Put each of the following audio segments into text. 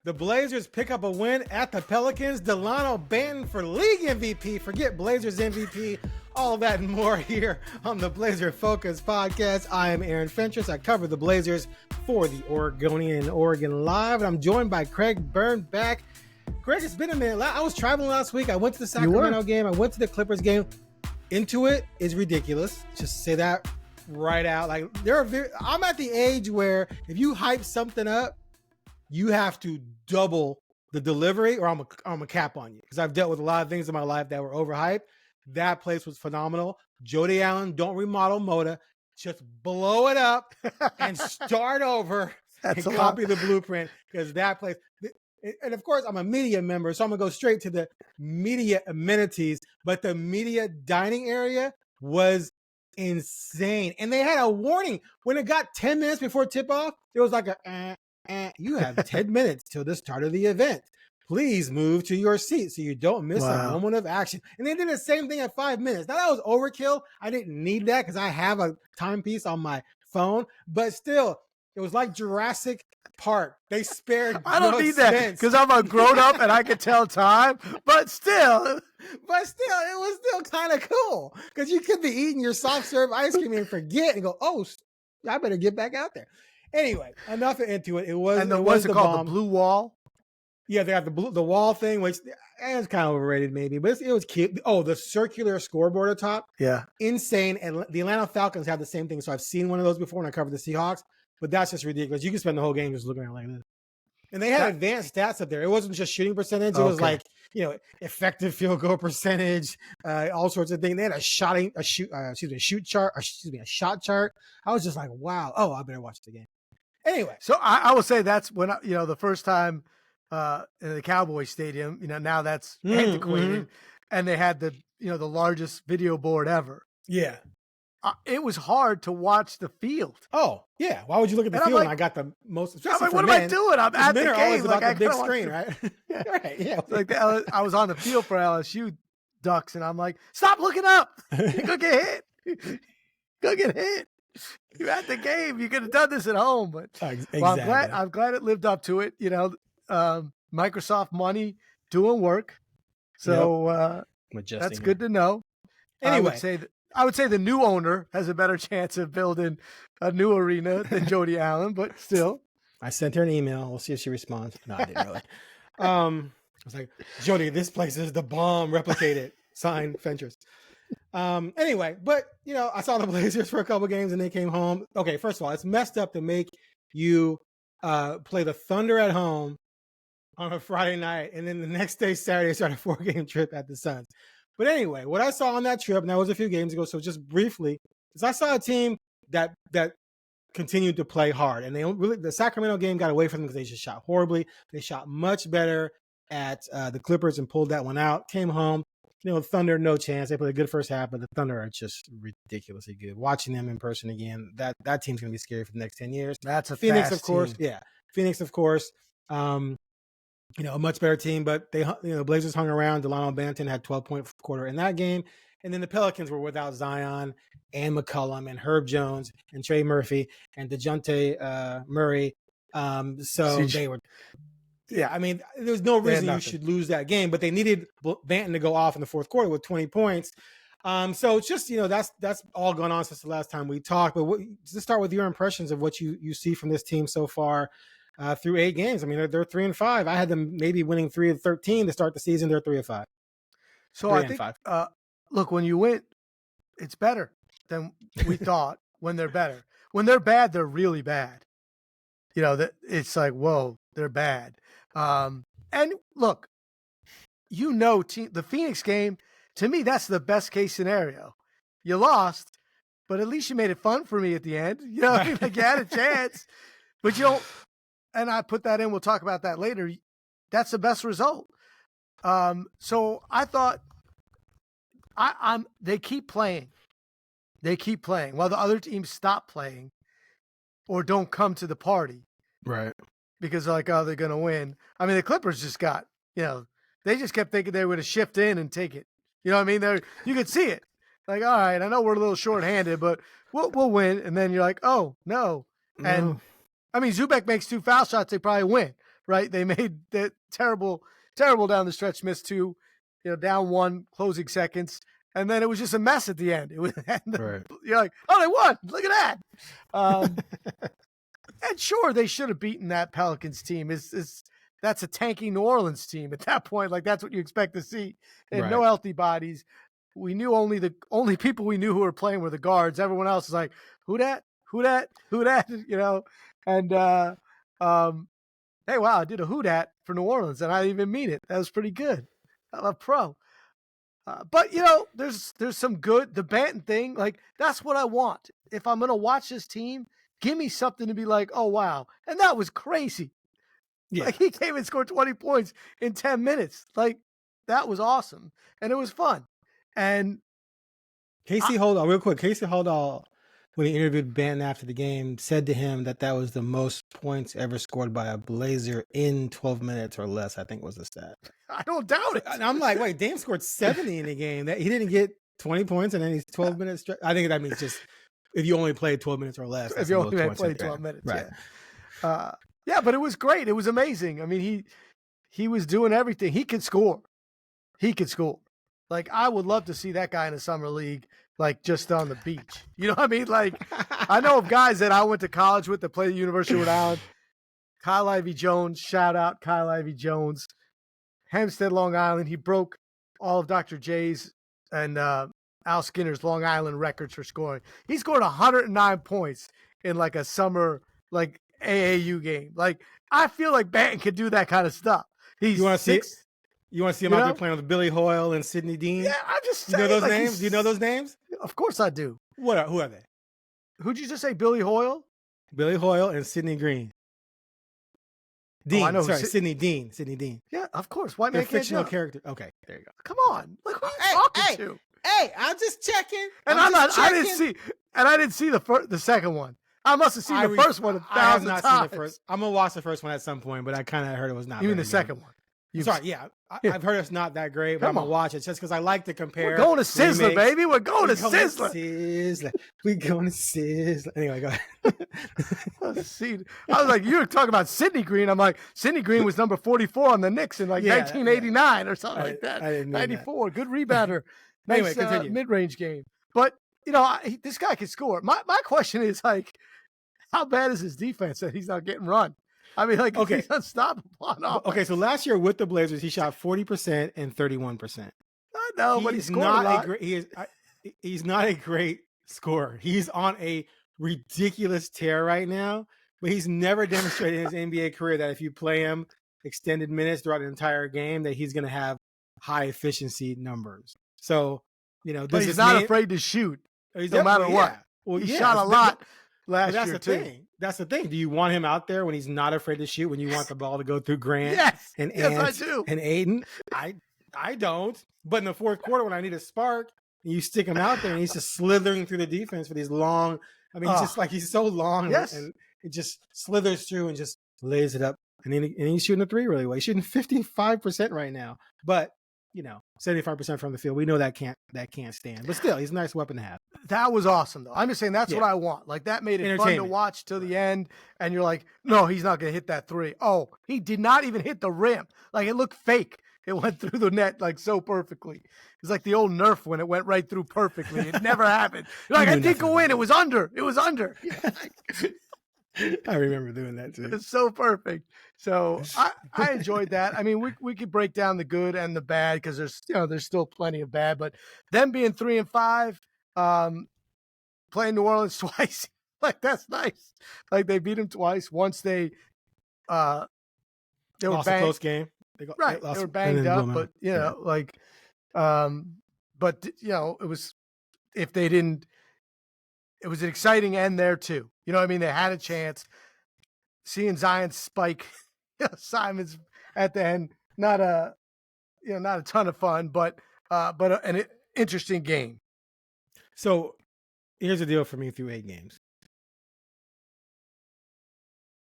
The Blazers pick up a win at the Pelicans. Delano Banton for league MVP. Forget Blazers MVP. All of that and more here on the Blazer Focus podcast. I am Aaron Fentress. I cover the Blazers for the Oregonian and OregonLive. And I'm joined by Craig Birnbach. Craig, it's been a minute. I was traveling last week. I went to the Sacramento game. I went to the Clippers game. Into it is ridiculous. Just say that right out. Like I'm at the age where if you hype something up, you have to double the delivery or I'm a cap on you. Because I've dealt with a lot of things in my life that were overhyped. That place was phenomenal. Jody Allen, don't remodel Moda. Just blow it up and start over and copy the blueprint. Because that place, and of course, I'm a media member, so I'm going to go straight to the media amenities. But the media dining area was insane. And they had a warning. When it got 10 minutes before tip-off, there was like you have 10 minutes till the start of the event. Please move to your seat so you don't miss a moment of action. And they did the same thing at 5 minutes. Now, that was overkill. I didn't need that because I have a timepiece on my phone. But still, it was like Jurassic Park. They spared I don't need that because I'm a grown-up and I can tell time. But still, it was still kind of cool because you could be eating your soft serve ice cream and forget and go, oh, I better get back out there. Anyway, enough into it. It was what's it called? The blue wall? Yeah, they have the wall thing, which is kind of overrated maybe, but it was cute. Oh, the circular scoreboard at top. Yeah. Insane. And the Atlanta Falcons have the same thing. So I've seen one of those before when I covered the Seahawks, but that's just ridiculous. You can spend the whole game just looking at it like this. And they had advanced stats up there. It wasn't just shooting percentage. It was like, effective field goal percentage, all sorts of things. They had a shot chart. I was just like, wow. Oh, I better watch the game. Anyway. So I will say that's when, the first time in the Cowboys Stadium, now that's antiquated, and they had the largest video board ever. Yeah. It was hard to watch the field. Oh, yeah. Why would you look at the field when I got the most? I'm like, what am I doing? I'm at the game. About the big screen, right? Yeah. Right. Yeah. Like I was on the field for LSU Ducks, and I'm like, stop looking up. You're gonna get hit. Go get hit. You're at the game. You could have done this at home, but exactly. Well, I'm glad it lived up to it. Microsoft money doing work, so that's good to know. Anyway, I would say the new owner has a better chance of building a new arena than Jody Allen, but still. I sent her an email. We'll see if she responds. No, I didn't really. I was like, Jody, this place is the bomb. Replicate it. Sign Fentress. Anyway, but I saw the Blazers for a couple games and they came home. Okay, first of all, it's messed up to make you play the Thunder at home on a Friday night, and then the next day, Saturday, start a 4-game trip at the Suns. But anyway, what I saw on that trip, and that was a few games ago, so just briefly, is I saw a team that continued to play hard, and the Sacramento game got away from them because they just shot horribly. They shot much better at the Clippers and pulled that one out. Came home, Thunder, no chance. They played a good first half, but the Thunder are just ridiculously good. Watching them in person again, that team's gonna be scary for the next 10 years. That's a Phoenix, fast of course. team. Yeah, Phoenix, of course. A much better team, but they, Blazers hung around. Delano Banton had 12-point quarter in that game. And then the Pelicans were without Zion and McCollum and Herb Jones and Trey Murphy and DeJounte Murray. So they were, there's no reason you should lose that game, but they needed Banton to go off in the fourth quarter with 20 points. So it's just, that's all gone on since the last time we talked. But just start with your impressions of what you see from this team so far. Through 8 games. I mean, they're 3-5. I had them maybe winning 3 of 13 to start the season. They're 3-5. So I think, look, when you win, it's better than we thought when they're better. When they're bad, they're really bad. It's like, whoa, they're bad. And look, the Phoenix game, to me, that's the best case scenario. You lost, but at least you made it fun for me at the end. Like you had a chance, but you don't. And I put that in. We'll talk about that later. That's the best result. So I thought they keep playing. They keep playing while the other teams stop playing or don't come to the party. Right. Because they're like, oh, they're going to win. I mean, the Clippers just got, they just kept thinking they were going to shift in and take it. You know what I mean? You could see it. Like, all right, I know we're a little shorthanded, but we'll win. And then you're like, oh, no. And I mean, Zubek makes 2 foul shots, they probably win, right? They made that terrible down the stretch, missed 2, down 1, closing seconds. And then it was just a mess at the end. It was, right. You're like, oh, they won. Look at that. And sure, they should have beaten that Pelicans team. That's a tanky New Orleans team at that point. Like, that's what you expect to see. And Right. no healthy bodies. We knew the only people we knew who were playing were the guards. Everyone else is like, who that? And hey, wow, I did a who dat for New Orleans, and I didn't even mean it. That was pretty good. I love pro. But there's some good. The Banton thing, like, that's what I want. If I'm gonna watch this team, give me something to be like, oh wow, and that was crazy. Yeah, like, he came and scored 20 points in 10 minutes. Like, that was awesome, and it was fun. And Casey Holdall, real quick, Casey Holdall, when he interviewed Banton after the game, said to him that was the most points ever scored by a Blazer in 12 minutes or less, I think was the stat. I don't doubt it. And I'm like, wait, Dame scored 70 in a game. That he didn't get 20 points in any 12 minutes. I think that means just if you only played 12 minutes or less. If you only played 12 minutes, right. Yeah, but it was great. It was amazing. I mean, he was doing everything. He could score. Like, I would love to see that guy in a summer league, like, just on the beach. You know what I mean? Like, I know of guys that I went to college with that played at the University of Rhode Island. Kyle Ivey Jones, shout out Kyle Ivey Jones. Hempstead, Long Island. He broke all of Dr. J's and Al Skinner's Long Island records for scoring. He scored 109 points in, like, a summer, like, AAU game. Like, I feel like Banton could do that kind of stuff. You want to see it? You want to see him out there playing with Billy Hoyle and Sidney Dean? Yeah, I'm just saying. You know those names? Do you know those names? Of course I do. Who are they? Who'd you just say? Billy Hoyle? Billy Hoyle and Sidney Green. Dean. I know. Sidney Dean. Sidney Dean. Yeah, of course. White man fictional character. Okay, there you go. Come on. Look who you talking to. Hey, I'm just checking. And I didn't see the second one. I must have seen the first one 1,000 times. Seen the first. I'm gonna watch the first one at some point, but I kind of heard it was not. You mean the second one? Sorry, yeah. I've heard it's not that great, but I'm going to watch it just because I like to compare. We're going to Sizzler, baby. We're going to Sizzler. We're going to Sizzler. Anyway, go ahead. See, I was like, you were talking about Sidney Green. I'm like, Sidney Green was number 44 on the Knicks in 1989 or something like that. I didn't 94. That. Good rebounder. Nice mid-range game. But, this guy can score. My question is, like, how bad is his defense that he's not getting run? I mean, like, he's unstoppable on offense. Okay, so last year with the Blazers, he shot 40% and 31%. I know, but he's not a great. He's not a great scorer. He's on a ridiculous tear right now, but he's never demonstrated in his NBA career that if you play him extended minutes throughout an entire game, that he's going to have high efficiency numbers. So, but he's not afraid to shoot, no matter what. Well, he shot a lot last year. That's the thing. Do you want him out there when he's not afraid to shoot, when you want the ball to go through Grant? Yes, and I do. And Aiden? I don't. But in the fourth quarter, when I need a spark, you stick him out there and he's just slithering through the defense with these long, he's so long and it just slithers through and just lays it up. And then he's shooting a three really well. He's shooting 55% right now. But 75% from the field. We know that can't stand. But still, he's a nice weapon to have. That was awesome, though. I'm just saying that's what I want. Like, that made it fun to watch till the end. And you're like, no, he's not going to hit that three. Oh, he did not even hit the rim. Like, it looked fake. It went through the net, like, so perfectly. It's like the old Nerf when it went right through perfectly. It never happened. Like, I didn't go in. It was under. I remember doing that too. It's so perfect. So I enjoyed that. I mean, we could break down the good and the bad because there's still plenty of bad. But them being 3-5, playing New Orleans twice, like, that's nice. Like, they beat them twice. Once they were lost a close game. They were banged up, but it was it was an exciting end there too. You know what I mean? They had a chance. Seeing Zion spike Simons at the end, not a ton of fun, but an interesting game. So here's the deal for me through 8 games.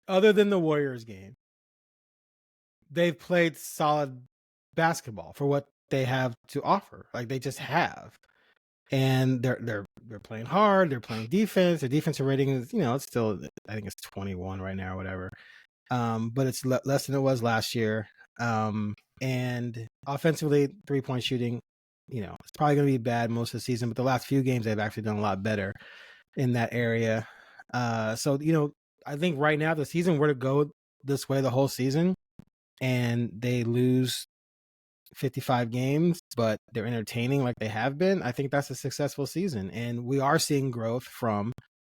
Other than the Warriors game, they've played solid basketball for what they have to offer. Like, they just have. And they're playing hard. They're playing defense. Their defensive rating is, it's still, I think it's 21 right now or whatever. but it's less than it was last year. And offensively, 3-point shooting, it's probably going to be bad most of the season, but the last few games they've actually done a lot better in that area. So, I think right now the season were to go this way the whole season and they lose 55 games, but they're entertaining like they have been, I think that's a successful season. And we are seeing growth from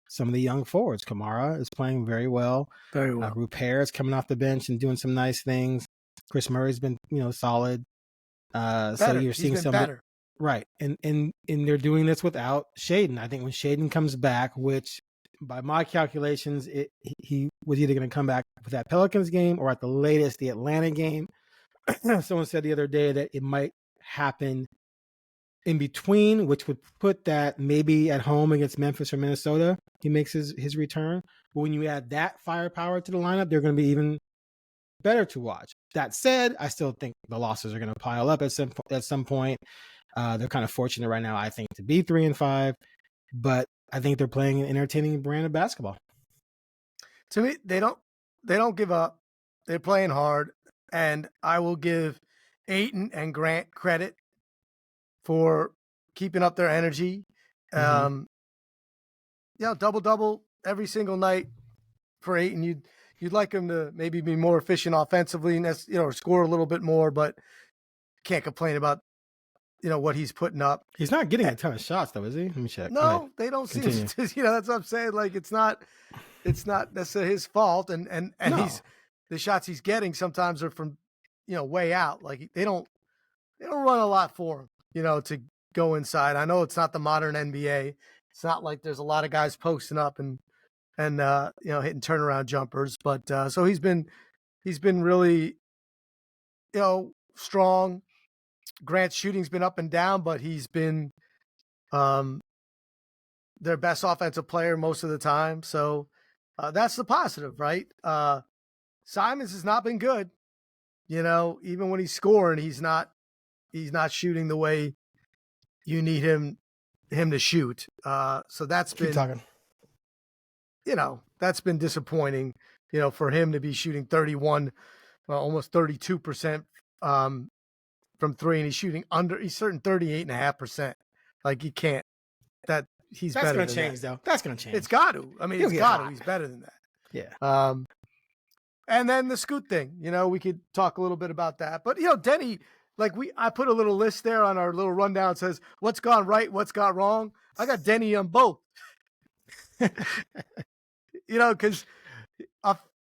some of the young forwards. Kamara is playing very well. Very well. Rupert is coming off the bench and doing some nice things. Chris Murray's been, solid. So you're seeing some better. Right. And they're doing this without Shaedon. I think when Shaedon comes back, which by my calculations, he was either going to come back with that Pelicans game or at the latest the Atlanta game. Someone said the other day that it might happen in between, which would put that maybe at home against Memphis or Minnesota, he makes his return. But when you add that firepower to the lineup, they're going to be even better to watch. That said, I still think the losses are going to pile up at some point. They're kind of fortunate right now, I think, to be 3-5, but I think they're playing an entertaining brand of basketball. To me, they don't give up. They're playing hard, and I will give Ayton and Grant credit for keeping up their energy. Double every single night for Ayton. You'd like him to maybe be more efficient offensively and score a little bit more, but can't complain about what he's putting up. He's not getting a ton of shots though, is he? Let me check. No, they don't seem to. That's what I'm saying. Like it's not necessarily his fault, and no. He's the shots he's getting sometimes are from way out. Like they don't run a lot for him, to go inside. I know it's not the modern NBA. It's not like there's a lot of guys posting up and hitting turnaround jumpers, but so he's been really strong. Grant's shooting's been up and down, but he's been their best offensive player most of the time. So that's the positive, right? Simons has not been good. Even when he's scoring, he's not shooting the way you need him to shoot. So that's Keep talking. That's been disappointing, for him to be shooting 31, almost 32% from three, and he's shooting he's certain 38.5%. Like you can't, that's better. That's going to change though. That's going to change. It's got to. I mean, it's got to. He's better than that. Yeah. And then the Scoot thing, we could talk a little bit about that, but Denny, I put a little list there on our little rundown. It says what's gone right, what's gone wrong. I got Denny on both. Because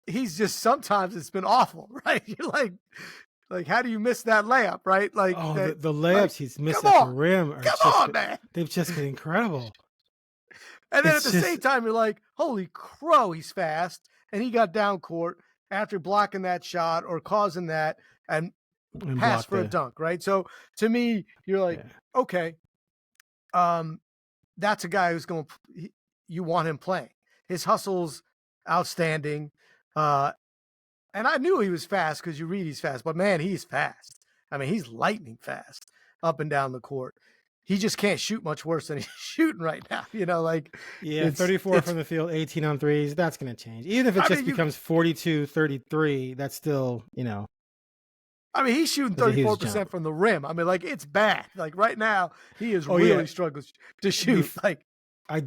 he's just sometimes it's been awful, right? You're like, how do you miss that layup, right? Like, the layups he's missed at the rim man. They've just been incredible. And then at the same time, you're like, holy crow, he's fast. And he got down court after blocking that shot or causing that and pass for a dunk, right? So to me, you're like, okay, that's a guy who's you want him playing. His hustle's outstanding. And I knew he was fast because you read he's fast, but man, he's fast. I mean, he's lightning fast up and down the court. He just can't shoot much worse than he's shooting right now. 34 from the field, 18 on threes. That's going to change. Even if it becomes 42-33, that's still, I mean, he's shooting 34% from the rim. I mean, it's bad. Like right now, he is really struggling to shoot. I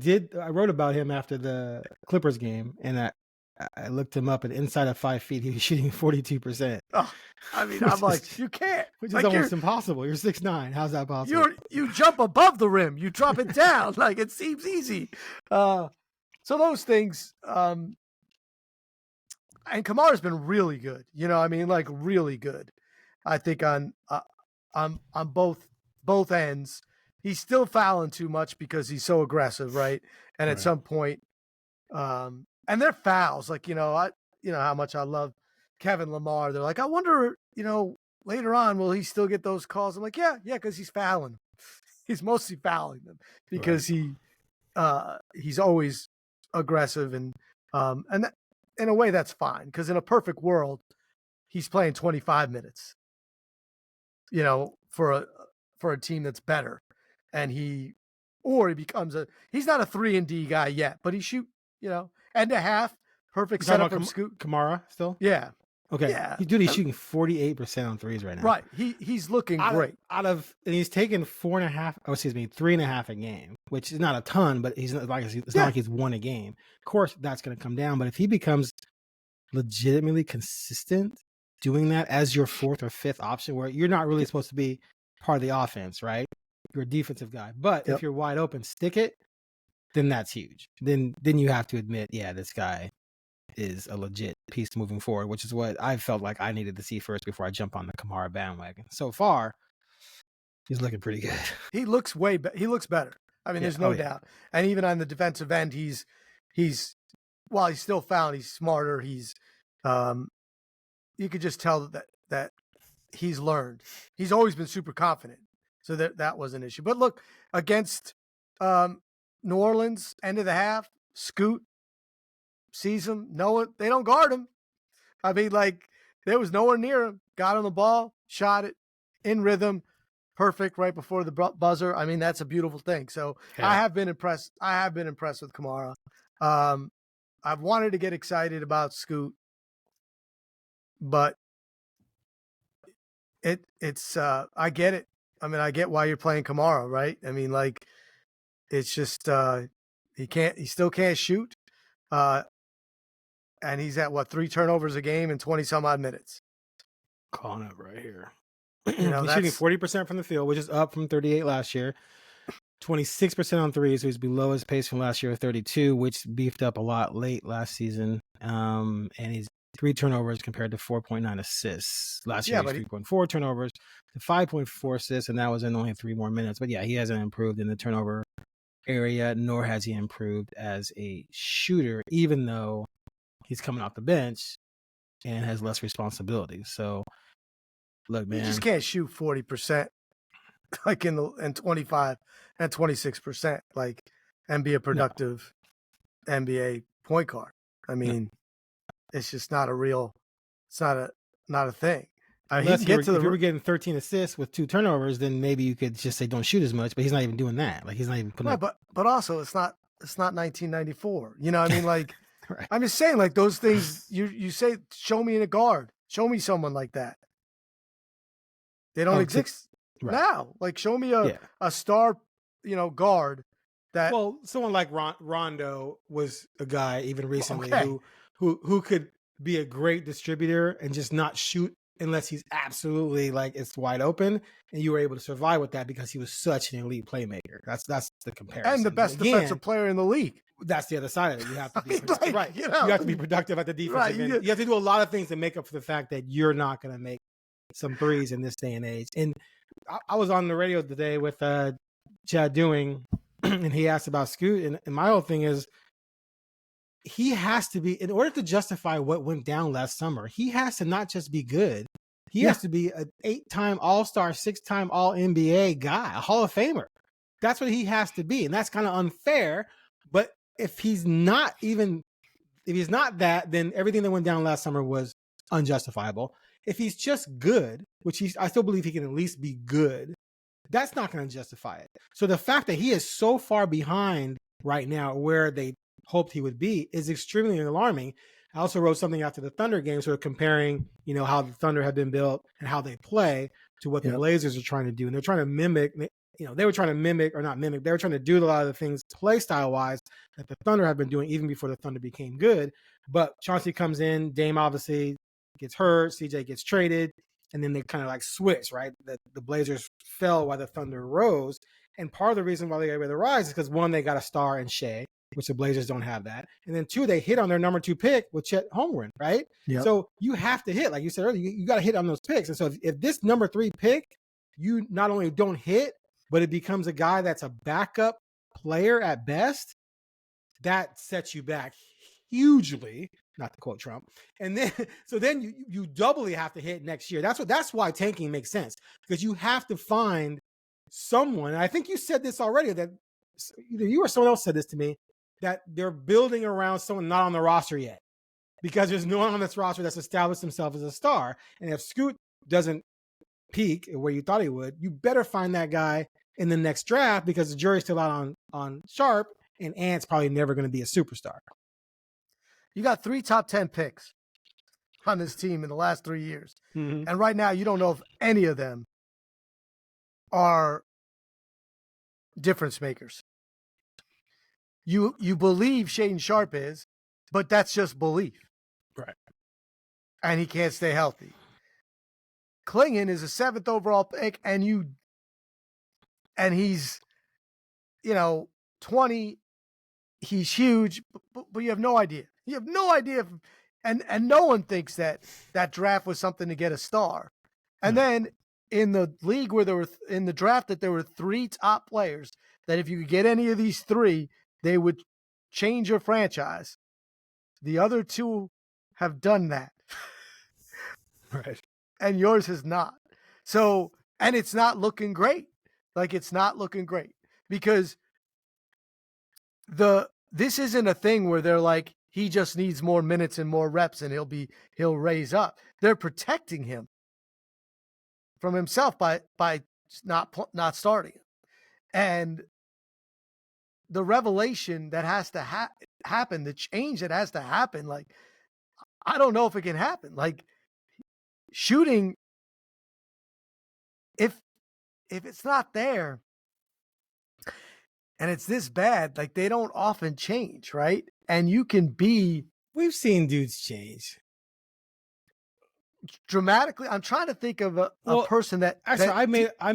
wrote about him after the Clippers game, and I looked him up, and inside of 5 feet, he was shooting 42%. Oh, I mean, I'm like, you can't. Which is almost impossible. You're 6'9". How's that possible? You jump above the rim. You drop it down. It seems easy. So those things, and Kamara's been really good. Really good. I think on both ends. He's still fouling too much because he's so aggressive, right? And at some point, and they're fouls. How much I love Kevin Lamar. They're like, I wonder, later on, will he still get those calls? I'm like, yeah, because he's fouling. He's mostly fouling them because he's always aggressive and that, in a way that's fine because in a perfect world, he's playing 25 minutes. For a team that's better. And he becomes he's not a 3-and-D guy yet, but he shoot, end of half, Perfect setup from Scoot. Kamara still? Yeah. Okay. Yeah. He's shooting 48% on threes right now. Right. He's looking great. And he's taken 3.5 a game, which is not a ton, but it's not like he's won a game. Of course, that's going to come down. But if he becomes legitimately consistent doing that as your fourth or fifth option, where you're not really supposed to be part of the offense, right? You're a defensive guy. But if you're wide open, stick it, then that's huge. Then you have to admit, yeah, this guy is a legit piece moving forward, which is what I felt like I needed to see first before I jump on the Kamara bandwagon. So far, he's looking pretty good. He looks he looks better. I mean, there's no doubt. And even on the defensive end, he's while he's still found, he's smarter. He's you could just tell that he's learned. He's always been super confident. So that was an issue. But look, against New Orleans, end of the half, Scoot sees him. They don't guard him. I mean, like, there was no one near him. Got on the ball, shot it in rhythm, perfect right before the buzzer. I mean, that's a beautiful thing. So I have been impressed. I have been impressed with Kamara. I've wanted to get excited about Scoot, but it's I get it. I mean, I get why you're playing Kamara, right? I mean, like, it's just he still can't shoot. And he's at 3 turnovers a game in 20 some odd minutes. Calling up right here. He's shooting 40% from the field, which is up from 38 last year. 26% on threes, so he's below his pace from last year of 32, which beefed up a lot late last season. And he's 3 turnovers compared to 4.9 assists. Last year, he was 3.4 turnovers to 5.4 assists, and that was in only 3 more minutes. But yeah, he hasn't improved in the turnover area, nor has he improved as a shooter, even though he's coming off the bench and has less responsibility. So, look, man, you just can't shoot 40%, like in 25 and 26%, like, and be a productive NBA point guard. I mean, it's just not a real. It's not a thing. Unless if you were getting 13 assists with 2 turnovers, then maybe you could just say don't shoot as much. But he's not even doing that. Like, he's not even putting. Right, but also it's not 1994. You know what I mean? Like, right. I'm just saying, like, those things you say, show me in a guard, show me someone like that. They don't exist now. Like, show me a star, guard that. Well, someone like Rondo was a guy even recently who could be a great distributor and just not shoot unless he's absolutely, like, it's wide open, and you were able to survive with that because he was such an elite playmaker. That's the comparison. And the best defensive player in the league. That's the other side of it. You have to be right. You have to be productive at the defensive end. You have to do a lot of things to make up for the fact that you're not going to make some threes in this day and age. And I was on the radio today with Chad Dewing, and he asked about Scoot, and my whole thing is, he has to be, in order to justify what went down last summer, he has to not just be good. He has to be an 8-time All-Star, 6-time All-NBA guy, a Hall of Famer. That's what he has to be. And that's kind of unfair. But if he's not that, then everything that went down last summer was unjustifiable. If he's just good, which I still believe he can at least be good, that's not going to justify it. So the fact that he is so far behind right now where they hoped he would be is extremely alarming. I also wrote something after the Thunder game, sort of comparing, how the Thunder have been built and how they play to what the Blazers are trying to do. And they're trying to mimic, they were trying to mimic, or not mimic, they were trying to do a lot of the things play style wise that the Thunder have been doing even before the Thunder became good. But Chauncey comes in, Dame obviously gets hurt, CJ gets traded, and then they kind of like switch, right? The Blazers fell while the Thunder rose. And part of the reason why they got rid of the rise is because, one, they got a star in Shea, which the Blazers don't have that. And then 2, they hit on their number 2 pick with Chet Holmgren, right? Yep. So you have to hit, like you said earlier, you got to hit on those picks. And so if this number 3 pick, you not only don't hit, but it becomes a guy that's a backup player at best, that sets you back hugely, not to quote Trump. And then, so then you doubly have to hit next year. That's why tanking makes sense, because you have to find someone. And I think you said this already, that either you or someone else said this to me, that they're building around someone not on the roster yet, because there's no one on this roster that's established himself as a star. And if Scoot doesn't peak where you thought he would, you better find that guy in the next draft, because the jury's still out on Sharp, and Ant's probably never going to be a superstar. You got 3 top 10 picks on this team in the last 3 years. Mm-hmm. And right now you don't know if any of them are difference makers. You believe Shaden Sharp is, but that's just belief. Right. And he can't stay healthy. Clingan is a 7th overall pick, and he's, 20. He's huge, but you have no idea. You have no idea. And no one thinks that draft was something to get a star. And then in the league where in the draft that there were 3 top players that if you could get any of these 3, they would change your franchise. The other 2 have done that. Right. And yours has not. So, and it's not looking great. Like, it's not looking great because this isn't a thing where they're like, he just needs more minutes and more reps and he'll raise up. They're protecting him from himself by not starting him. And the revelation that has to happen, the change that has to happen, like, I don't know if it can happen. Like, shooting, if it's not there and it's this bad, like, they don't often change, right? And you can be... We've seen dudes change. Dramatically. I'm trying to think of a person that... Actually, I made a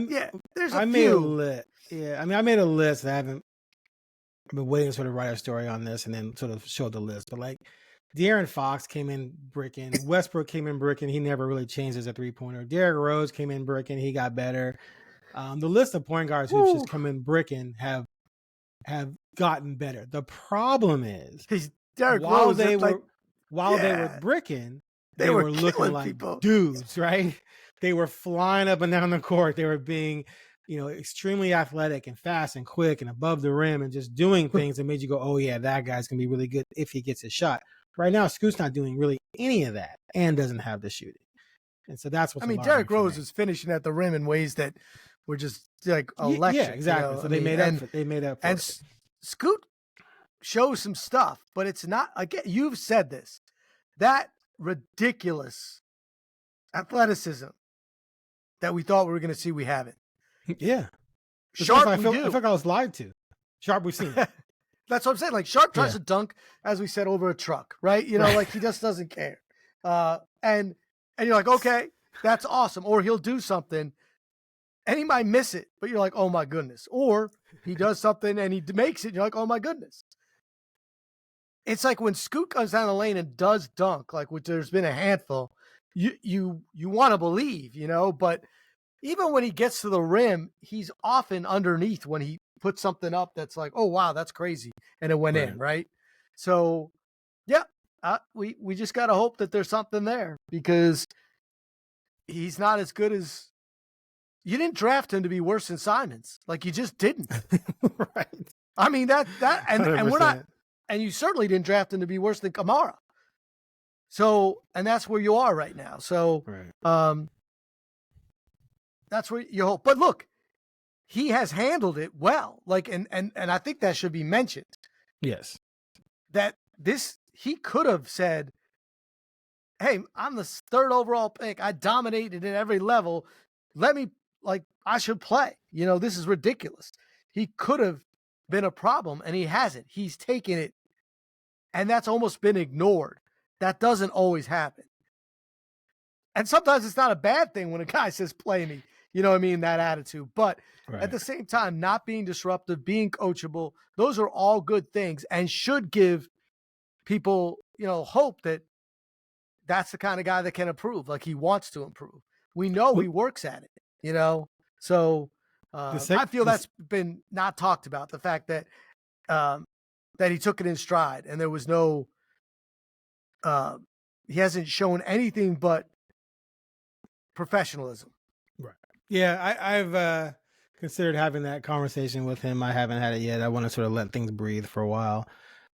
list. Yeah, I mean, I made a list. I've been waiting to sort of write a story on this and then sort of show the list. But, like, De'Aaron Fox came in bricking. Westbrook came in bricking. He never really changed as a three-pointer. Derrick Rose came in bricking. He got better. The list of point guards who've just come in bricking have gotten better. The problem is while they were bricking, they were looking like people. Dudes, right? They were flying up and down the court. They were being, extremely athletic and fast and quick and above the rim and just doing things that made you go, oh yeah, that guy's gonna be really good if he gets his shot. Right now, Scoot's not doing really any of that and doesn't have the shooting. And so that's what's Derrick Rose was finishing at the rim in ways that were just like electric. Yeah, exactly. So they made up for it. Scoot shows some stuff, but it's not, again, you've said this, that ridiculous athleticism that we thought we were going to see, we haven't. Yeah. Sharp, I feel like I was lied to. Sharp, we've seen it. That's what I'm saying. Like, Sharp tries to dunk, as we said, over a truck, right? Like, he just doesn't care. And you're like, okay, that's awesome. Or he'll do something and he might miss it, but you're like, oh my goodness. Or he does something and he makes it, and you're like, oh my goodness. It's like when Scoot comes down the lane and does dunk, like, which there's been a handful, you want to believe, but even when he gets to the rim, he's often underneath when he puts something up that's like, oh wow, that's crazy, and it went in, right? So yeah, we just got to hope that there's something there, because he's not as good as... You didn't draft him to be worse than Simons. Like, you just didn't. Right. I mean, and we're not, and you certainly didn't draft him to be worse than Kamara. So, and that's where you are right now. So, that's where you hope. But look, he has handled it well. Like, and I think that should be mentioned. Yes. That he could have said, hey, I'm the 3rd overall pick. I dominated at every level. I should play. This is ridiculous. He could have been a problem, and he hasn't. He's taken it, and that's almost been ignored. That doesn't always happen. And sometimes it's not a bad thing when a guy says, play me. You know what I mean? That attitude. But at the same time, not being disruptive, being coachable, those are all good things and should give people, hope that that's the kind of guy that can improve. Like, he wants to improve. We know he works at it, So I feel that's been not talked about, the fact that that he took it in stride and there was no he hasn't shown anything but professionalism. Right. Yeah, I've considered having that conversation with him. I haven't had it yet. I want to sort of let things breathe for a while.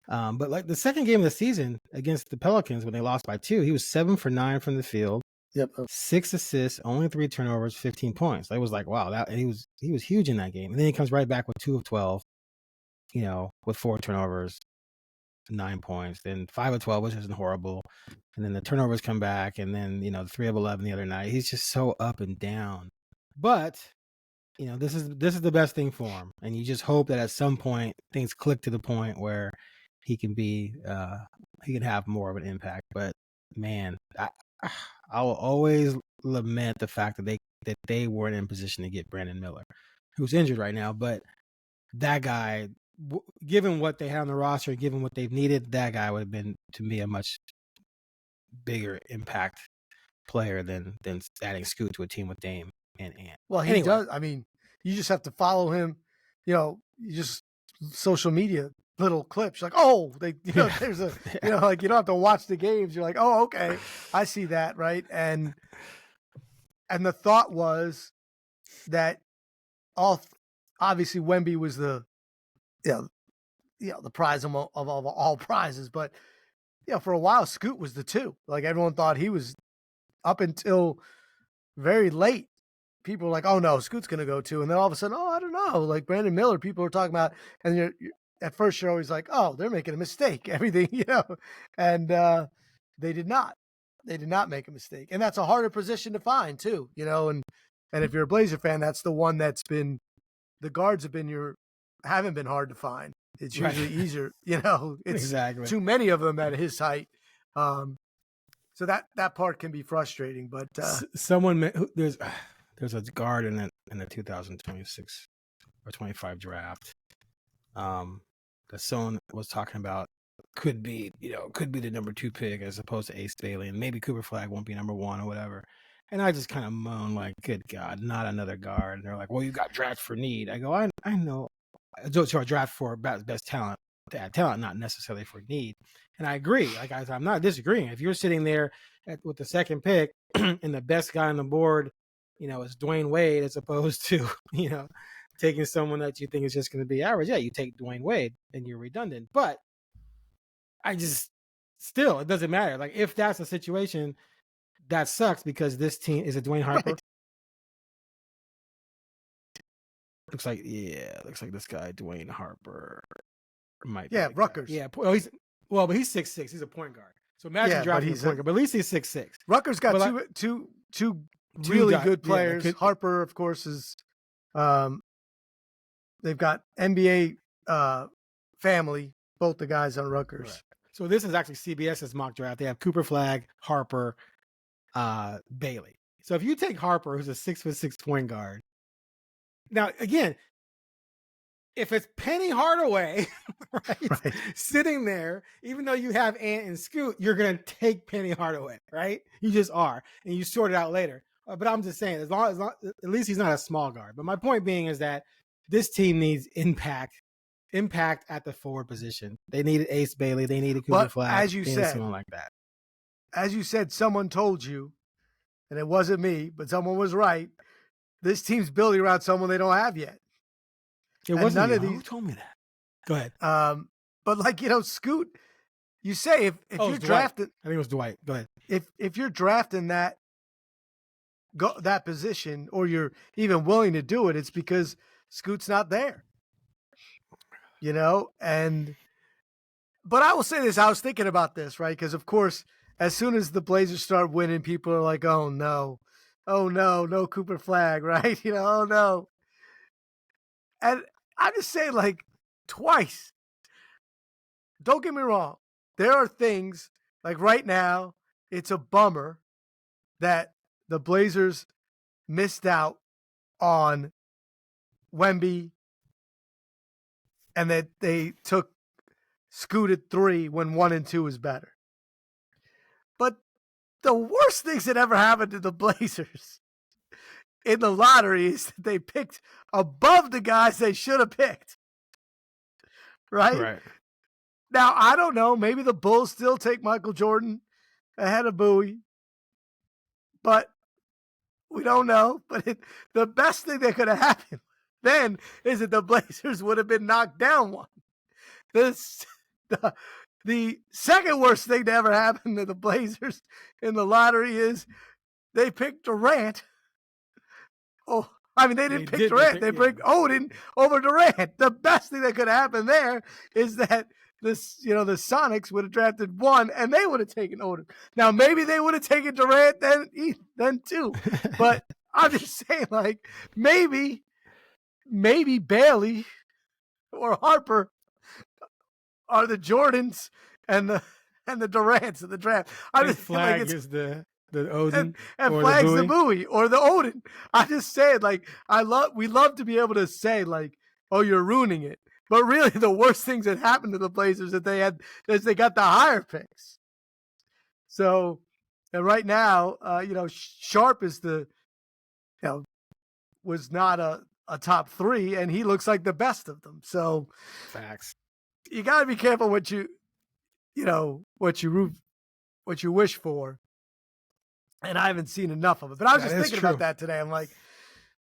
But like the second game of the season against the Pelicans when they lost by 2, he was 7 for 9 from the field. Yep. 6 assists, only 3 turnovers, 15 points. I was like, wow, he was huge in that game. And then he comes right back with 2 of 12, with 4 turnovers, 9 points, then 5 of 12, which isn't horrible. And then the turnovers come back, and then, 3 of 11 the other night. He's just so up and down. But, this is the best thing for him. And you just hope that at some point things click to the point where he can he can have more of an impact. But man, I will always lament the fact that they weren't in position to get Brandon Miller, who's injured right now. But that guy, given what they had on the roster, given what they've needed, that guy would have been, to me, a much bigger impact player than adding Scoot to a team with Dame and Ant. Well, he does. I mean, you just have to follow him. You just social media little clips. You're like, oh, there's a, like you don't have to watch the games. You're like, oh, okay, I see that, right? And the thought was that obviously Wemby was the prize of all prizes, but for a while Scoot was the 2. Like everyone thought he was, up until very late. People were like, oh no, Scoot's gonna go 2, and then all of a sudden, oh, I don't know, like Brandon Miller, people are talking about, and you're at first you're always like, oh, they're making a mistake, everything, and they did not make a mistake, and that's a harder position to find too, and if you're a Blazer fan, that's the one that's been, the guards haven't been hard to find. It's usually easier, it's exactly too many of them at his height. So that part can be frustrating, but there's a guard in the 2026 or 25 draft. That someone was talking about could be the number 2 pick as opposed to Ace Bailey, and maybe Cooper Flag won't be number 1 or whatever. And I just kind of moan like, good God, not another guard. And they're like, well, you got draft for need. I go, I know. So I draft for best talent, to add talent, not necessarily for need. And I agree. Like I'm not disagreeing. If you're sitting there with the second pick and the best guy on the board, is Dwayne Wade, as opposed to, taking someone that you think is just going to be average. Yeah, you take Dwayne Wade and you're redundant. But it doesn't matter. Like if that's the situation, that sucks because this team is a Dwayne Harper. Right. Looks like this guy, Dwayne Harper, might be. Yeah, Rutgers. Yeah, but he's 6'6". He's a point guard. So imagine drafting a point guard, but at least he's 6'6". Rutgers got two really good players. Yeah, Harper, of course, is they've got NBA family, both the guys on Rutgers. Right. So this is actually CBS's mock draft. They have Cooper Flag, Harper, Bailey. So if you take Harper, who's a 6'6" point guard, now again, if it's Penny Hardaway, right, sitting there, even though you have Ant and Scoot, you're gonna take Penny Hardaway, right? You just are, and you sort it out later. But I'm just saying, as long at least he's not a small guard. But my point being is that this team needs impact at the forward position. They needed Ace Bailey. They needed Cooper Flag. As you said, someone like that. As you said, someone told you, and it wasn't me, but someone was right. This team's building around someone they don't have yet. It wasn't none of these. Who told me that? Go ahead. But like Scoot, you say if you're drafting, I think it was Dwight. Go ahead. If you're drafting that position, or you're even willing to do it, it's because Scoot's not there. But I will say this: I was thinking about this, right? Because of course, as soon as the Blazers start winning, people are like, "Oh no, no Cooper Flag," right? Oh no. And I'm just saying, like, twice. Don't get me wrong. There are things, like right now, it's a bummer that the Blazers missed out on Wemby and that they took Scoot at 3 when 1 and 2 is better. But the worst things that ever happened to the Blazers in the lottery is that they picked above the guys they should have picked. Right? Now, I don't know. Maybe the Bulls still take Michael Jordan ahead of Bowie. But we don't know. But the best thing that could have happened then is that the Blazers would have been knocked down 1. The second worst thing to ever happen to the Blazers in the lottery is they picked Durant. Oh, I mean, they didn't pick Durant. They picked Odin over Durant. The best thing that could happen there is that the Sonics would have drafted 1 and they would have taken Odin. Now maybe they would have taken Durant then too. But I'm just saying, like, maybe Bailey or Harper are the Jordans and the Durants of the draft. I just Flag like is the Odin and Flag's the Bowie or the Odin. I just say it like we love to be able to say like, oh, you're ruining it. But really, the worst things that happened to the Blazers that they had is they got the higher picks. So, and right now, Sharp is was not a top 3, and he looks like the best of them. So, facts. You got to be careful what you wish for. And I haven't seen enough of it. But I was just thinking about that today. I'm like,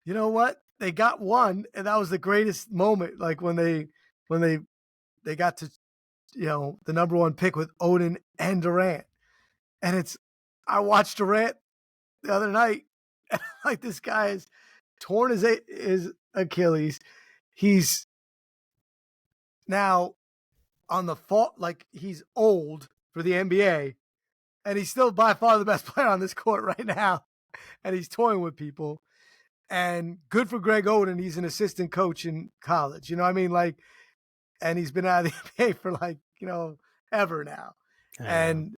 you know what? They got 1, and that was the greatest moment. Like when they got to, the number 1 pick with Odin and Durant. And I watched Durant the other night. And like, this guy has torn his Achilles. He's now on the fault, like he's old for the NBA. And he's still by far the best player on this court right now. And he's toying with people. And good for Greg Oden. He's an assistant coach in college. You know what I mean? Like, and he's been out of the NBA for like, ever now. And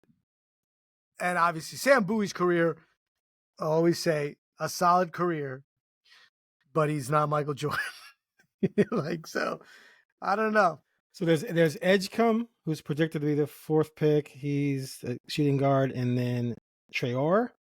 obviously Sam Bowie's career, I always say, a solid career, but he's not Michael Jordan. Like, so I don't know. So there's Edgecombe, who's predicted to be the 4th pick. He's a shooting guard, and then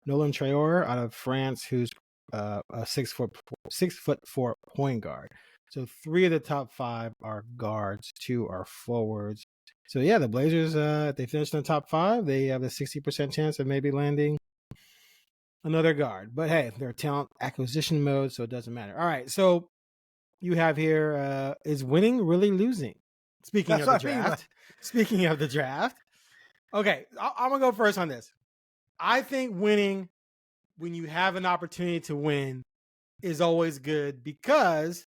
Nolan Traore out of France, who's a 6'4" point guard. So 3 of the top 5 are guards, 2 are forwards. So yeah, the Blazers, if they finish in the top 5, they have a 60% chance of maybe landing another guard. But hey, they're talent acquisition mode, so it doesn't matter. All right, so you have here, is winning really losing? Speaking of the draft. Okay, I'm going to go first on this. I think winning, when you have an opportunity to win, is always good because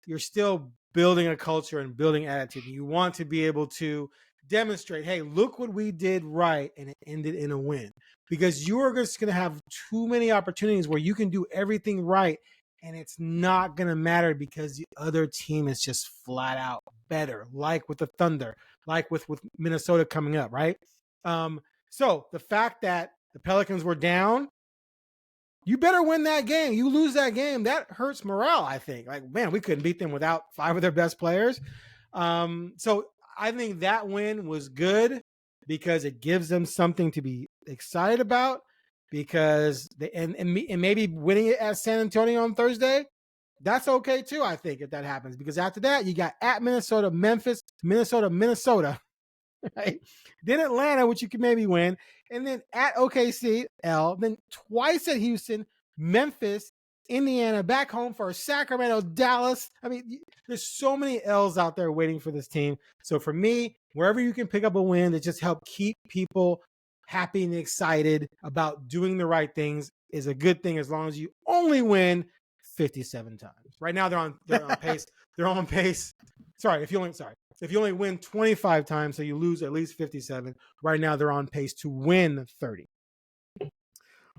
you're still building a culture and building attitude. You want to be able to demonstrate, hey, look what we did right, and it ended in a win. Because you are just going to have too many opportunities where you can do everything right, and it's not going to matter because the other team is just flat out better, like with the Thunder, like with Minnesota coming up, right? So the fact that the Pelicans were down, you better win that game. You lose that game, that hurts morale, I think. Like, man, we couldn't beat them without 5 of their best players. So I think that win was good because it gives them something to be excited about. Because and maybe winning it at San Antonio on Thursday, that's okay too, I think, if that happens. Because after that, you got at Minnesota, Memphis, Minnesota, right? Then Atlanta, which you can maybe win. And then at OKC, then twice at Houston, Memphis, Indiana, back home for Sacramento, Dallas. I mean, there's so many L's out there waiting for this team. So for me, wherever you can pick up a win that just help keep people happy and excited about doing the right things is a good thing as long as you only win 57 times. Right now they're on pace. They're on pace. If you only win 25 times, so you lose at least 57. Right now they're on pace to win 30.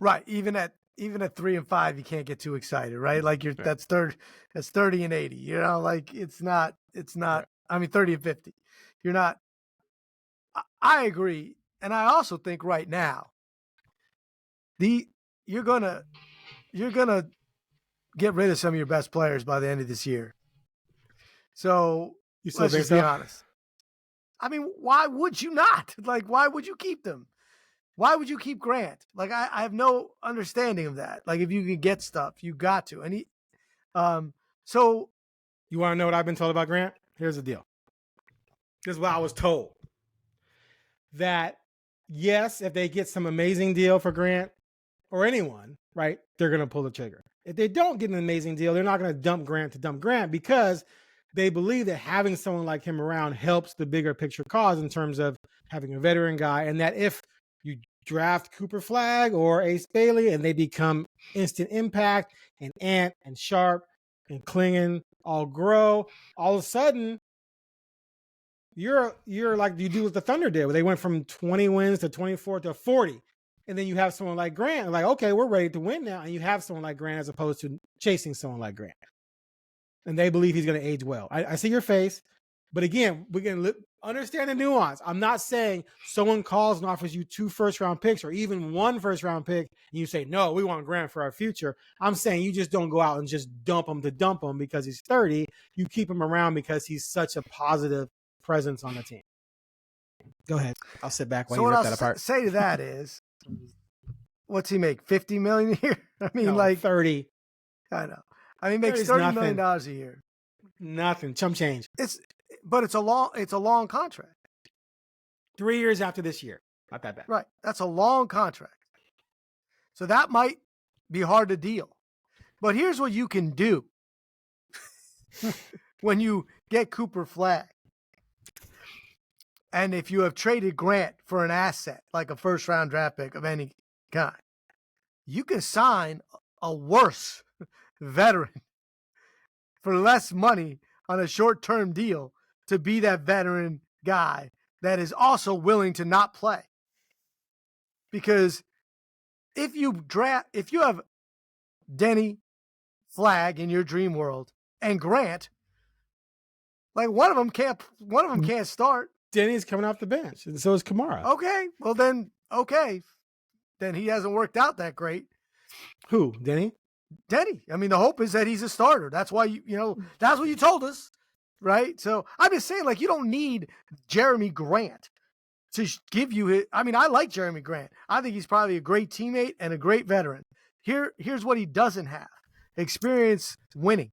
Right. Even at 3 and 5, you can't get too excited, right? Like that's 30 and 80. You know, like it's not. Right. I mean, 30 and 50. You're not. I agree. And I also think right now, you're gonna get rid of some of your best players by the end of this year. So let's just be honest. I mean, why would you not? Like, why would you keep them? Why would you keep Grant? Like, I have no understanding of that. Like, if you can get stuff, you got to. And so you want to know what I've been told about Grant? Here's the deal. This is what I was told. That yes, if they get some amazing deal for Grant or anyone, right, they're going to pull the trigger. If they don't get an amazing deal, they're not going to dump Grant because they believe that having someone like him around helps the bigger picture cause in terms of having a veteran guy, and that if you draft Cooper Flagg or Ace Bailey and they become instant impact, and Ant and Sharp and Klingon all grow, all of a sudden You're like you do what the Thunder did, where they went from 20 wins to 24 to 40. And then you have someone like Grant, like, okay, we're ready to win now. And you have someone like Grant as opposed to chasing someone like Grant. And they believe he's going to age well. I see your face. But again, we can understand the nuance. I'm not saying someone calls and offers you 2 first-round picks or even 1 first-round pick, and you say, no, we want Grant for our future. I'm saying you just don't go out and just dump him because he's 30. You keep him around because he's such a positive presence on the team. Go ahead. I'll sit back while you rip that apart. Say to that is, what's he make? $50 million a year? I mean, like 30. I know. I mean, he makes $30 million a year. Nothing. Chump change. But it's a long contract. 3 years after this year. Not that bad. Right. That's a long contract. So that might be hard to deal. But here's what you can do when you get Cooper Flagg. And if you have traded Grant for an asset, like a first-round draft pick of any kind, you can sign a worse veteran for less money on a short-term deal to be that veteran guy that is also willing to not play. Because if you have Denny, Flagg in your dream world, and Grant, like one of them can't start. Denny's coming off the bench, and so is Kamara. Okay, well then he hasn't worked out that great. Who, Denny? Denny. I mean, the hope is that he's a starter. That's why that's what you told us, right? So I'm just saying, like, you don't need Jeremy Grant to give you his. I mean, I like Jeremy Grant. I think he's probably a great teammate and a great veteran. Here's what he doesn't have: experience winning.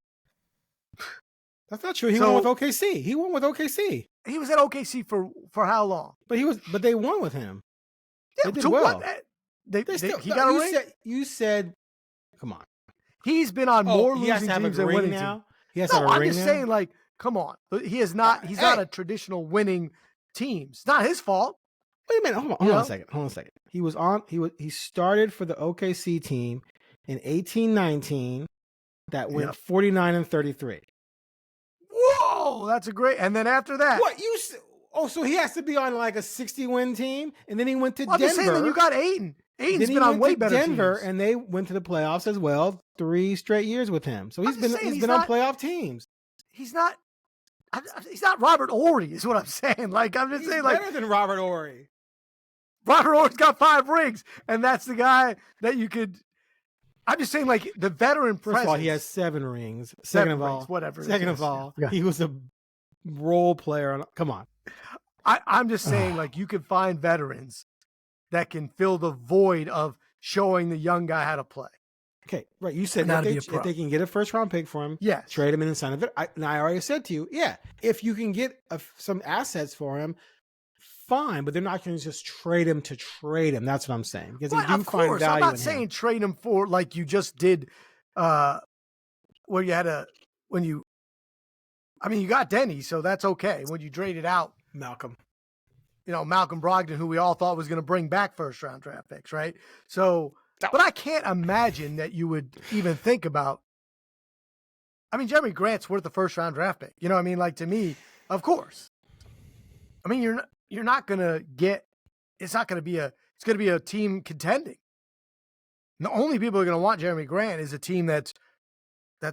That's not true. He won with OKC. He won with OKC. He was at OKC for how long? But they won with him. Yeah, they did well. He got a ring. You said, come on. He's been on more losing teams than winning now. He has to have a ring now. I'm just saying, like, come on. He is not. He's not a traditional winning team. It's not his fault. Wait a minute. Hold on a second. He started for the OKC team in 18-19 that went 49-33. Whoa, that's a great. And then after that, what you? So he has to be on like a 60-win team, and then he went to Denver. I'm just saying, then you got Ayton. Ayton's been on way better Denver, teams. and they went to the playoffs as well. 3 straight years with him, so he's been on playoff teams. He's not Robert Horry, is what I'm saying. Like, I'm just saying, like, better than Robert Horry. Robert Horry's got 5 rings, and that's the guy that you could. I'm just saying, like, the veteran presence. First of all, he has 7 rings. Second of all, he was a role player. Come on. I'm just saying, like, you could find veterans that can fill the void of showing the young guy how to play. Okay, right. You said if they can get a first-round pick for him, yes, trade him and then sign a and I already said to you, if you can get some assets for him, fine, but they're not going to just trade him to trade him. That's what I'm saying. Because they do find value. I'm not saying trade him for like you just did, where you had you got Denny, so that's okay. When you traded out Malcolm Brogdon, who we all thought was going to bring back first-round draft picks, right? So, but I can't imagine that you would even think about. I mean, Jeremy Grant's worth a first-round draft pick. You know what I mean? Like, to me, of course. I mean, you're not going to get. It's going to be a team contending. The only people who are going to want Jeremy Grant is a team that's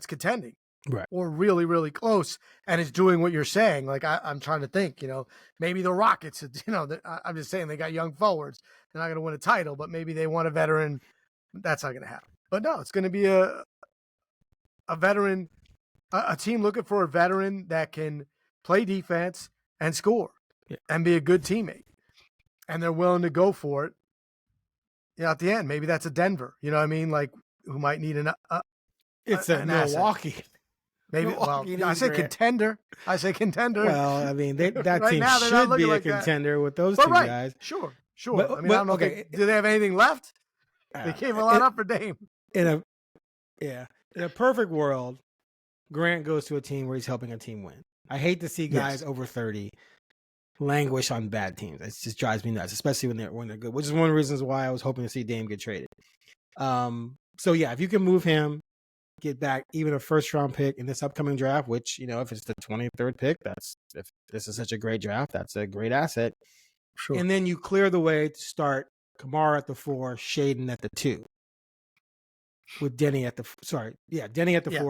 contending. Right. Or really, really close and is doing what you're saying. Like, I'm trying to think, maybe the Rockets, I'm just saying they got young forwards. They're not going to win a title, but maybe they want a veteran. That's not going to happen. But no, it's going to be a veteran, a team looking for a veteran that can play defense and score and be a good teammate. And they're willing to go for it. At the end, maybe that's a Denver, you know what I mean? Like, who might need it's a Milwaukee. Asset. Maybe. I say contender. Well, I mean, that right team should be a contender with those two guys. Sure. But, I don't know. Okay. Do they have anything left? They gave a lot up for Dame. In a perfect world, Grant goes to a team where he's helping a team win. I hate to see guys over 30 languish on bad teams. It just drives me nuts, especially when they're good. Which is one of the reasons why I was hoping to see Dame get traded. So if you can move him, get back even a first-round pick in this upcoming draft, which, if it's the 23rd pick, if this is such a great draft, that's a great asset. Sure. And then you clear the way to start Kamara at the 4, Shaden at the 2. With Denny at the 4,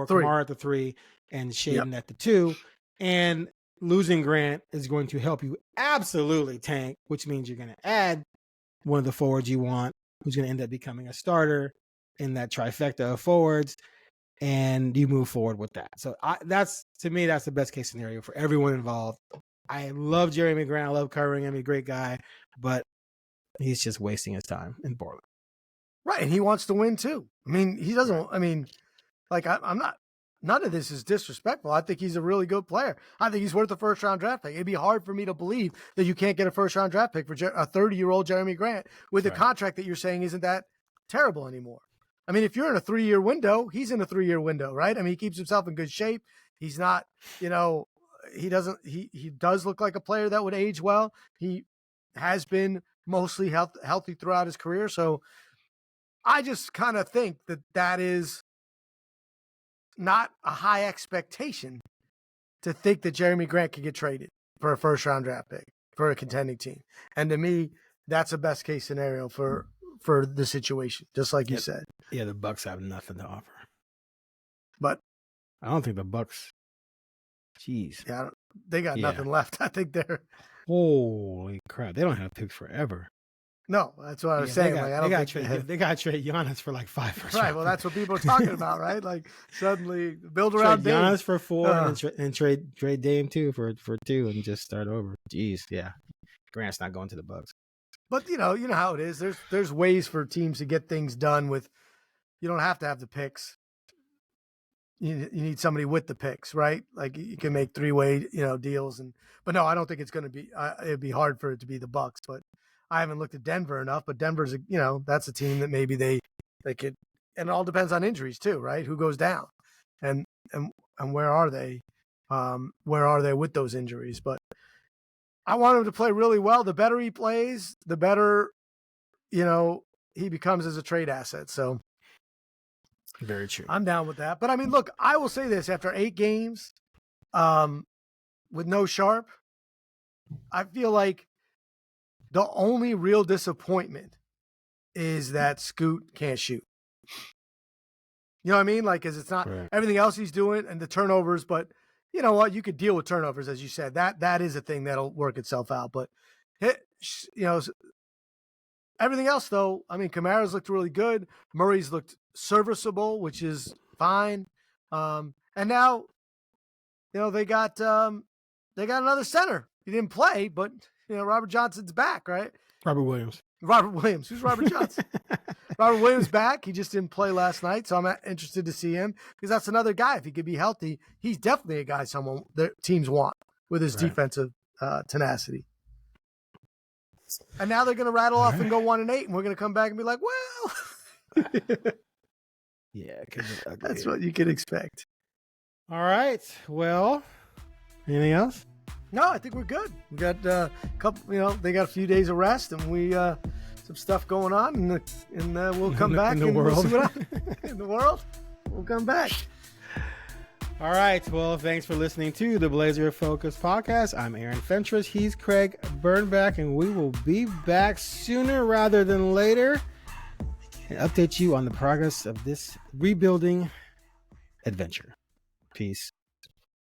Kamara at the 3, and Shaden at the 2. And losing Grant is going to help you absolutely tank, which means you're going to add one of the forwards you want, who's going to end up becoming a starter in that trifecta of forwards, and you move forward with that. So that's the best case scenario for everyone involved. I love Jeremy Grant. I love covering him. He's a great guy, but he's just wasting his time in Portland. Right, and he wants to win too. I mean, he doesn't. I mean, like I'm not. None of this is disrespectful. I think he's a really good player. I think he's worth a first-round draft pick. It'd be hard for me to believe that you can't get a first-round draft pick for a 30-year-old Jeremy Grant with a contract that you're saying isn't that terrible anymore. I mean, if you're in a 3-year window, he's in a 3-year window, right? I mean, he keeps himself in good shape. He's not, he does look like a player that would age well. He has been mostly healthy throughout his career. So I just kind of think that is not a high expectation to think that Jeremy Grant could get traded for a first-round draft pick for a contending team. And to me, that's a best case scenario for the situation, just like you said. Yeah, the Bucks have nothing to offer. But I don't think the Bucks. Jeez. Yeah, they got nothing left. I think they're. Holy crap! They don't have picks forever. No, that's what I was saying. They got to trade Giannis for like 5 first right. Well, that's what people are talking about, right? Like suddenly build around Dame. Giannis for 4 and trade Dame 2 for 2 and just start over. Jeez, yeah. Grant's not going to the Bucks. But you know how it is. There's ways for teams to get things done with. You don't have to have the picks. You need somebody with the picks, right? Like you can make 3-way deals but no, I don't think it's going to be. It'd be hard for it to be the Bucks, but. I haven't looked at Denver enough, but Denver's, that's a team that maybe they could, and it all depends on injuries too, right? Who goes down and where are they? Where are they with those injuries? But I want him to play really well. The better he plays, the better, he becomes as a trade asset. So very true. I'm down with that. But I mean, look, I will say this after 8 games, with no Sharp, I feel like, the only real disappointment is that Scoot can't shoot. You know what I mean? Like, because it's not everything else he's doing and the turnovers, but you know what? You could deal with turnovers, as you said. That is a thing that'll work itself out. But, everything else, though, I mean, Kamara's looked really good. Murray's looked serviceable, which is fine. And now, they got another center. He didn't play, but Robert Johnson's back, right? Robert Williams. Who's Robert Johnson? Robert Williams back. He just didn't play last night, so I'm interested to see him because that's another guy. If he could be healthy, he's definitely a guy someone their teams want with his defensive tenacity. And now they're going to rattle off and go 1-8, and we're going to come back and be like, well. Yeah, that's what you can expect. All right. Well, anything else? No, I think we're good. We got a couple, they got a few days of rest and we some stuff going on and we'll come back in the world. We'll see in the world. We'll come back. All right. Well, thanks for listening to the Blazer Focus podcast. I'm Aaron Fentress. He's Craig Birnbach, and we will be back sooner rather than later and update you on the progress of this rebuilding adventure. Peace.